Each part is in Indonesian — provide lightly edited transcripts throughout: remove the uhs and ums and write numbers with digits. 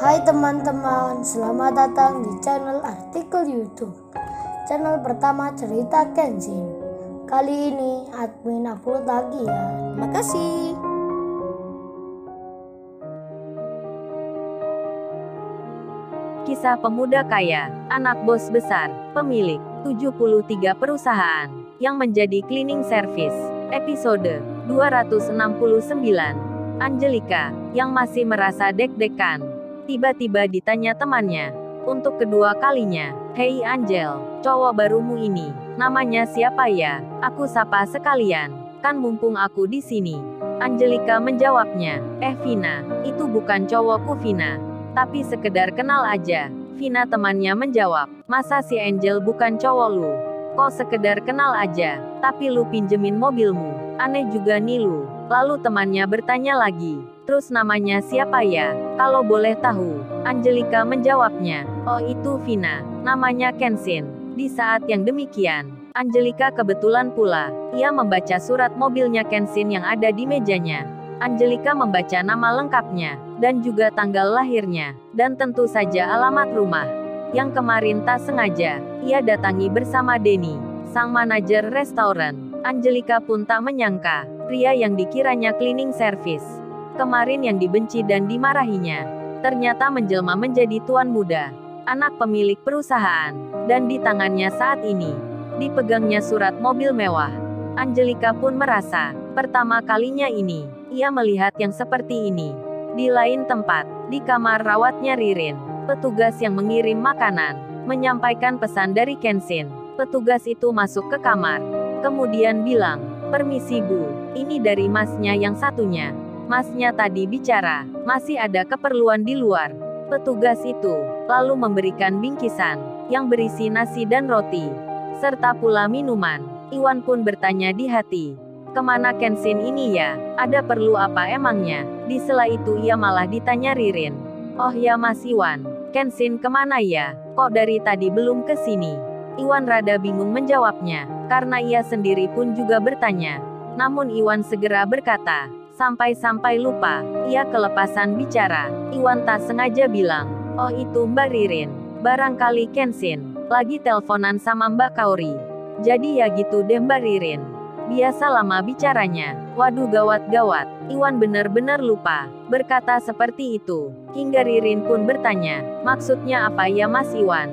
Hai teman-teman, selamat datang di channel artikel YouTube. Channel pertama cerita Kenshin. Kali ini admin upload lagi ya. Makasih. Kisah pemuda kaya, anak bos besar, pemilik 73 perusahaan, yang menjadi cleaning service. Episode 269. Angelika, yang masih merasa deg-degan, tiba-tiba ditanya temannya. Untuk kedua kalinya, "Hei Angel, cowok barumu ini, namanya siapa ya? Aku sapa sekalian, kan mumpung aku di sini." Angelika menjawabnya, Vina, itu bukan cowokku Vina. Tapi sekedar kenal aja." Vina temannya menjawab, "Masa si Angel bukan cowok lu? Kok sekedar kenal aja, tapi lu pinjemin mobilmu? Aneh juga nih lu." Lalu temannya bertanya lagi, "Terus namanya siapa ya, kalau boleh tahu?" Angelika menjawabnya, "Oh itu Vina, namanya Kenshin." Di saat yang demikian, Angelika kebetulan pula, ia membaca surat mobilnya Kenshin yang ada di mejanya. Angelika membaca nama lengkapnya, dan juga tanggal lahirnya, dan tentu saja alamat rumah. Yang kemarin tak sengaja, ia datangi bersama Denny, sang manajer restoran. Angelika pun tak menyangka, pria yang dikiranya cleaning service kemarin yang dibenci dan dimarahinya, ternyata menjelma menjadi tuan muda, anak pemilik perusahaan, dan di tangannya saat ini, dipegangnya surat mobil mewah. Angelika pun merasa, pertama kalinya ini, ia melihat yang seperti ini. Di lain tempat, di kamar rawatnya Ririn, petugas yang mengirim makanan, menyampaikan pesan dari Kenshin. Petugas itu masuk ke kamar, kemudian bilang, "Permisi Bu, ini dari masnya yang satunya." Masnya tadi bicara, masih ada keperluan di luar. Petugas itu lalu memberikan bingkisan yang berisi nasi dan roti, serta pula minuman. Iwan pun bertanya di hati, kemana Kenshin ini ya? Ada perlu apa emangnya? Di sela itu ia malah ditanya Ririn, "Oh ya Mas Iwan, Kenshin kemana ya? Kok dari tadi belum ke sini?" Iwan rada bingung menjawabnya, karena ia sendiri pun juga bertanya. Namun Iwan segera berkata, sampai-sampai lupa, ia kelepasan bicara. Iwan tak sengaja bilang, "Oh itu Mbak Ririn, barangkali Kenshin lagi teleponan sama Mbak Kaori." "Jadi ya gitu deh Mbak Ririn. Biasa lama bicaranya." Waduh gawat-gawat, Iwan benar-benar lupa berkata seperti itu. Hingga Ririn pun bertanya, "Maksudnya apa ya Mas Iwan?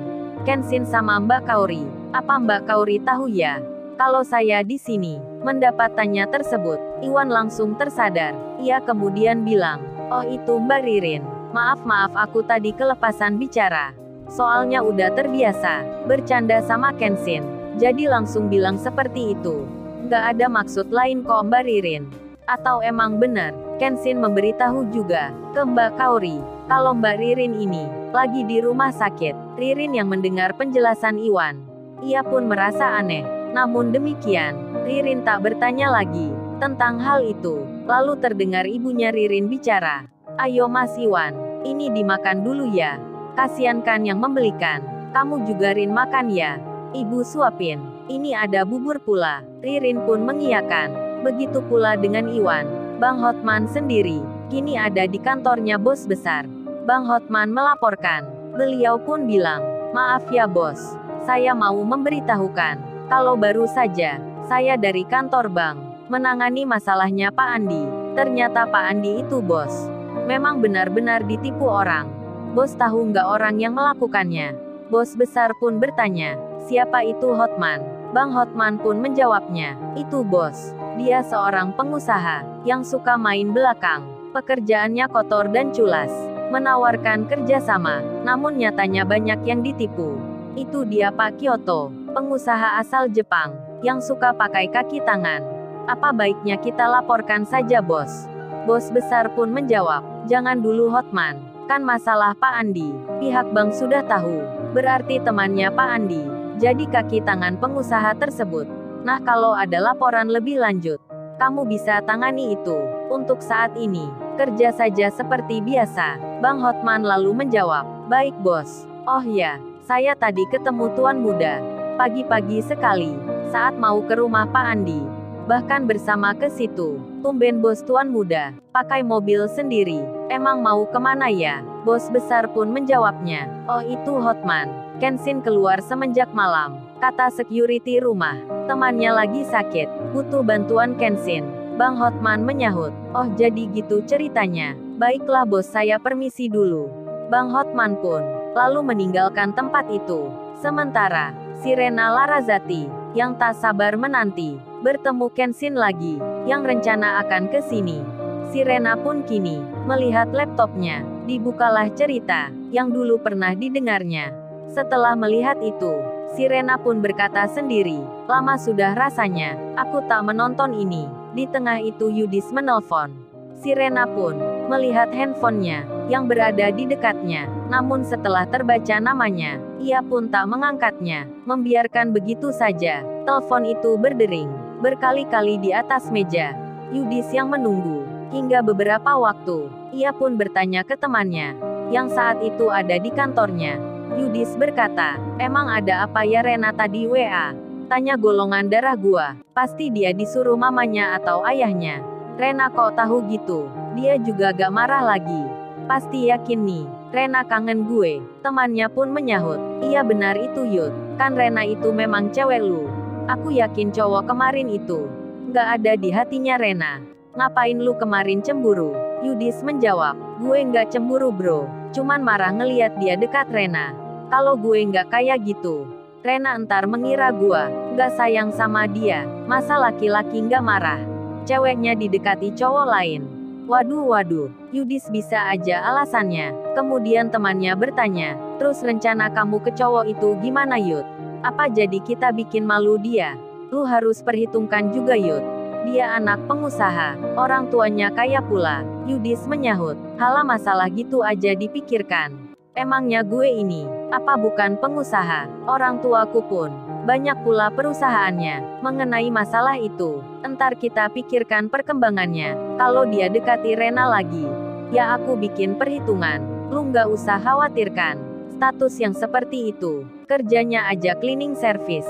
Kenshin sama Mbak Kaori, apa Mbak Kaori tahu ya kalau saya di sini?" Mendapat tanya tersebut, Iwan langsung tersadar. Ia kemudian bilang, "Oh itu Mbak Ririn, maaf aku tadi kelepasan bicara. Soalnya udah terbiasa bercanda sama Kenshin, jadi langsung bilang seperti itu. Nggak ada maksud lain kok Mbak Ririn." Atau emang benar, Kenshin memberitahu juga ke Mbak Kaori kalau Mbak Ririn ini lagi di rumah sakit. Ririn yang mendengar penjelasan Iwan, ia pun merasa aneh. Namun demikian, Ririn tak bertanya lagi tentang hal itu. Lalu terdengar ibunya Ririn bicara, "Ayo Mas Iwan, ini dimakan dulu ya. Kasian kan yang membelikan. Kamu juga Rin makan ya. Ibu suapin. Ini ada bubur pula." Ririn pun mengiyakan. Begitu pula dengan Iwan. Bang Hotman sendiri kini ada di kantornya bos besar. Bang Hotman melaporkan. Beliau pun bilang, "Maaf ya bos, saya mau memberitahukan kalau baru saja saya dari kantor bank menangani masalahnya Pak Andi. Ternyata Pak Andi itu bos memang benar-benar ditipu orang. Bos tahu nggak orang yang melakukannya?" Bos besar pun bertanya, "Siapa itu Hotman?" Bang Hotman pun menjawabnya, "Itu bos, dia seorang pengusaha yang suka main belakang. Pekerjaannya kotor dan culas, menawarkan kerjasama, namun nyatanya banyak yang ditipu. Itu dia Pak Kyoto, pengusaha asal Jepang, yang suka pakai kaki tangan. Apa baiknya kita laporkan saja bos?" Bos besar pun menjawab, "Jangan dulu Hotman, kan masalah Pak Andi, pihak bank sudah tahu, berarti temannya Pak Andi jadi kaki tangan pengusaha tersebut. Nah kalau ada laporan lebih lanjut, kamu bisa tangani itu. Untuk saat ini, kerja saja seperti biasa." Bang Hotman lalu menjawab, "Baik bos. Oh ya, saya tadi ketemu tuan muda pagi-pagi sekali saat mau ke rumah Pak Andi. bahkan bersama ke situ. Tumben bos tuan muda, pakai mobil sendiri. Emang mau kemana ya? Bos besar pun menjawabnya. Oh itu Hotman. Kenshin keluar semenjak malam, kata security rumah. Temannya lagi sakit, butuh bantuan Kenshin. Bang Hotman menyahut. Oh jadi gitu ceritanya. Baiklah bos, saya permisi dulu. Bang Hotman pun lalu meninggalkan tempat itu. Sementara Sirena Larrazati yang tak sabar menanti bertemu Kenshin lagi, yang rencana akan ke sini. Sirena pun kini melihat laptopnya. Dibukalah cerita yang dulu pernah didengarnya. Setelah melihat itu, Sirena pun berkata sendiri, lama sudah rasanya aku tak menonton ini. Di tengah itu Yudis menelpon. Sirena pun melihat handphonenya yang berada di dekatnya. Namun setelah terbaca namanya, ia pun tak mengangkatnya, membiarkan begitu saja. Telepon itu berdering berkali-kali di atas meja. Yudis yang menunggu hingga beberapa waktu. Ia pun bertanya ke temannya yang saat itu ada di kantornya. Yudis berkata, emang ada apa ya Rena tadi WA? Tanya golongan darah gua. Pasti dia disuruh mamanya atau ayahnya. Rena kok tahu gitu? Dia juga gak marah lagi. Pasti yakin nih, Rena kangen gue. Temannya pun menyahut, iya benar itu Yud. Kan Rena itu memang cewek lu. Aku yakin cowok kemarin itu gak ada di hatinya Rena. Ngapain lu kemarin cemburu? Yudis menjawab, gue gak cemburu bro. Cuman marah ngeliat dia dekat Rena. Kalau gue gak kayak gitu, Rena entar mengira gue gak sayang sama dia. Masa laki-laki gak marah ceweknya didekati cowok lain? Waduh, Yudis bisa aja alasannya. Kemudian temannya bertanya, terus rencana kamu ke cowok itu gimana Yud? Apa jadi kita bikin malu dia? Lu harus perhitungkan juga Yud. Dia anak pengusaha, orang tuanya kaya pula. Yudis menyahut, halah masalah gitu aja dipikirkan. Emangnya gue ini, apa bukan pengusaha? Orang tuaku pun banyak pula perusahaannya. Mengenai masalah itu, entar kita pikirkan perkembangannya. Kalau dia dekati Rena lagi, ya aku bikin perhitungan. Lu nggak usah khawatirkan. Status yang seperti itu, kerjanya aja cleaning service.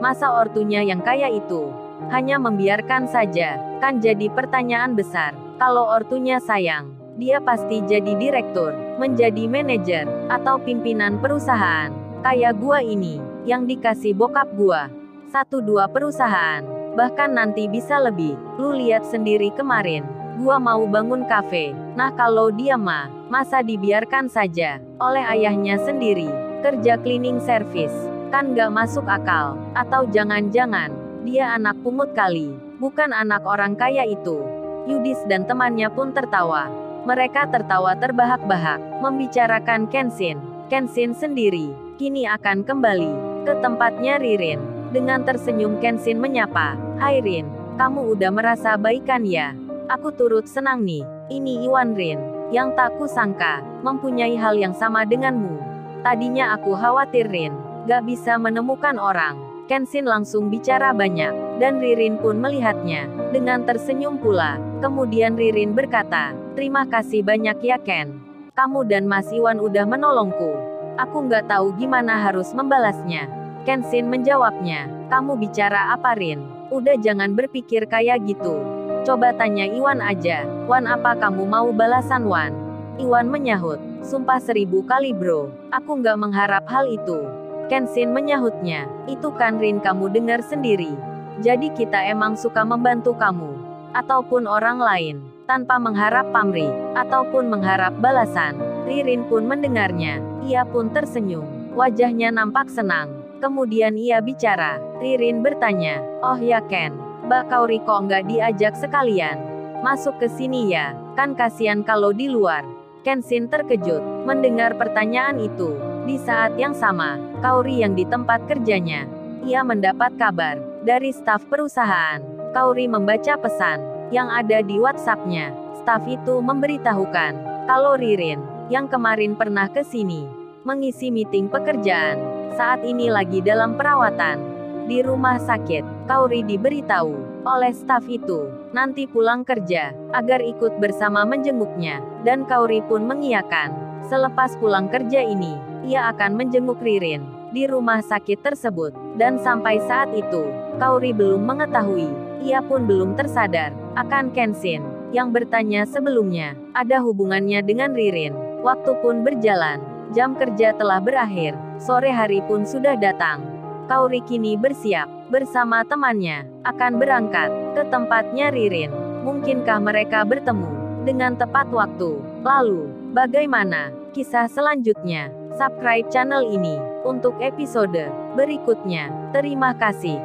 Masa ortunya yang kaya itu hanya membiarkan saja? Kan jadi pertanyaan besar. Kalau ortunya sayang, dia pasti jadi direktur, menjadi manajer, atau pimpinan perusahaan. Kayak gua ini, yang dikasih bokap gua 1-2 perusahaan, bahkan nanti bisa lebih. Lu lihat sendiri kemarin, gua mau bangun kafe. Nah kalau dia mah, masa dibiarkan saja oleh ayahnya sendiri, kerja cleaning service? Kan gak masuk akal. Atau jangan-jangan, dia anak pungut kali, bukan anak orang kaya itu. Yudis dan temannya pun tertawa. Mereka tertawa terbahak-bahak, membicarakan Kenshin. Kenshin sendiri kini akan kembali ke tempatnya Ririn. Dengan tersenyum Kenshin menyapa, hai Rin, kamu udah merasa baikan ya? Aku turut senang nih. Ini Iwan Rin, yang tak kusangka mempunyai hal yang sama denganmu. Tadinya aku khawatir Rin gak bisa menemukan orang. Kenshin langsung bicara banyak, dan Ririn pun melihatnya dengan tersenyum pula. Kemudian Ririn berkata, terima kasih banyak ya Ken. Kamu dan Mas Iwan udah menolongku. Aku nggak tahu gimana harus membalasnya. Kenshin menjawabnya, kamu bicara apa Rin? Udah jangan berpikir kayak gitu. Coba tanya Iwan aja. Wan, apa kamu mau balasan Wan? Iwan menyahut, sumpah 1000 kali bro, aku nggak mengharap hal itu. Kenshin menyahutnya, itu kan Rin kamu dengar sendiri. Jadi kita emang suka membantu kamu, ataupun orang lain, tanpa mengharap pamrih, ataupun mengharap balasan. Ririn pun mendengarnya, ia pun tersenyum, wajahnya nampak senang. Kemudian ia bicara, Ririn bertanya, oh ya Ken, Mbak Kauri kok nggak diajak sekalian masuk ke sini ya, kan kasihan kalau di luar. Kenshin terkejut mendengar pertanyaan itu. Di saat yang sama, Kauri yang di tempat kerjanya, ia mendapat kabar dari staf perusahaan. Kauri membaca pesan yang ada di WhatsApp-nya. Staf itu memberitahukan kalau Ririn, yang kemarin pernah ke sini mengisi meeting pekerjaan, saat ini lagi dalam perawatan di rumah sakit. Kauri diberitahu oleh staf itu nanti pulang kerja agar ikut bersama menjenguknya, dan Kauri pun mengiyakan. Selepas pulang kerja ini, ia akan menjenguk Ririn di rumah sakit tersebut, dan sampai saat itu, Kauri belum mengetahui Ia pun belum tersadar akan Kenshin yang bertanya sebelumnya ada hubungannya dengan Ririn. Waktu pun berjalan, jam kerja telah berakhir, sore hari pun sudah datang. Kaori kini bersiap bersama temannya akan berangkat ke tempatnya Ririn. Mungkinkah mereka bertemu dengan tepat waktu? Lalu, bagaimana kisah selanjutnya? Subscribe channel ini untuk episode berikutnya. Terima kasih.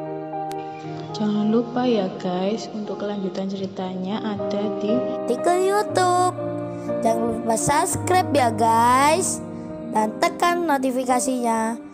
Jangan lupa ya guys, untuk kelanjutan ceritanya ada di Artikel YouTube. Jangan lupa subscribe ya guys, dan tekan notifikasinya